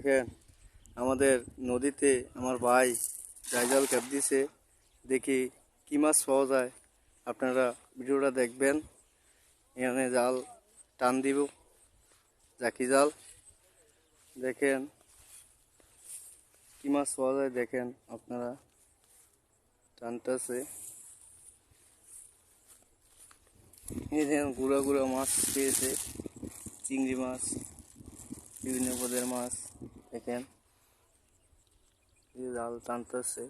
দেখেন আমাদের নদীতে আমার ভাই জাল ক্যাপ দিছে, দেখি কি মাছ পাওয়া যায়। আপনারা ভিডিওটা দেখবেন। এখানে জাল টান দিব, জাকি জাল। দেখেন কি মাছ পাওয়া যায়, দেখেন আপনারা। টানতেছে, এই দেখেন গুড়া গুড়া মাছ পেয়েছে, চিংড়ি মাছ, বিভিন্ন পদের মাছ। দেখেন জাল টানতেছে।